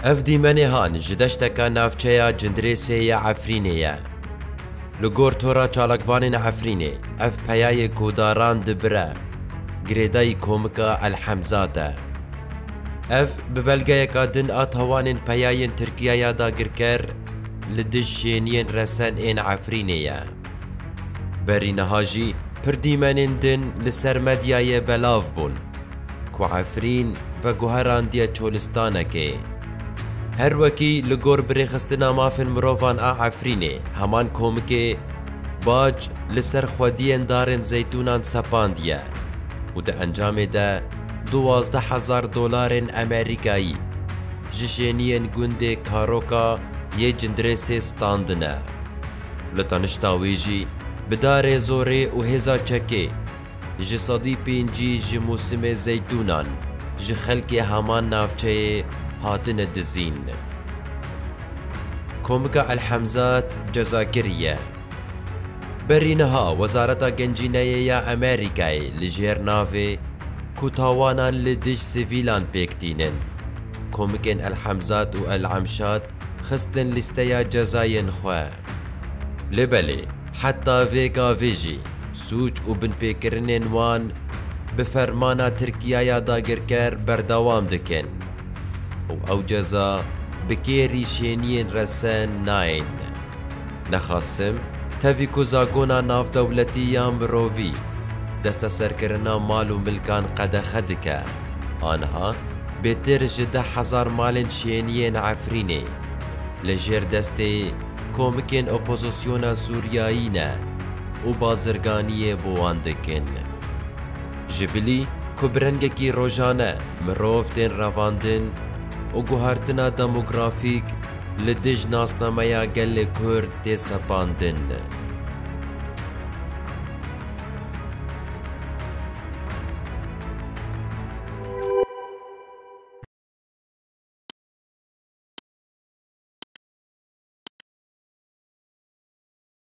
اف دیمنی هان جدشتکا نافچه جندریسی عفرینه لگور تورا چالکوان عفرینه اف پیای کوداران دبره گریدای کومکا الحمزاده اف ببلگه کادن آتوان پیای ترکیه دا گرکر لدشینین رسن این عفرینه برینها جی پر دیمنین دن لسر مدیای بلاف بون کو عفرین و گوهران دیا چولستانه که هر وکی لگور بریخستنا مافن مروفان عفرینه همان کومکه باج لسر خودین دارن زیتونان سپاندیه و ده انجام ده $12,000 امریکایی جشینین گنده کاروکا یه جندرسی ستاندنه لطنشتاویجی بدار زوره و هزا چکه جسادی پینجی جموسم زیتونان جخلک همان نافچه هاتن دزین کومکا الحمزات جزاکریه برینها وزارتا گنجینه یا امریکای لجیر ناوی کتاوانان لدش سیویلان پیکتینن کومکن الحمزات و العمشات خستن لستیا جزاین خواه لبلی حتی ویگا ویجی سوچ و بن پیکرنین وان بفرمانا ترکیه داگر کر بردوام دکن و او جزا بکیری شینین رسن ناین نخاسم تاوی کزاگونا ناف دولتی یا مرووی دست سرکرنا مال و ملکان قد خدکه آنها بهتر جده 1000 مال شینین عفرینه لجر دسته کومکن اپوزیسیون سوریایی نه و بازرگانی بوان دکن جبلی کبرنگکی روژانه مروفتن رواندن و گوهرتنا دموگرافیک لدج ناسنامه گل کرد تی سپاندن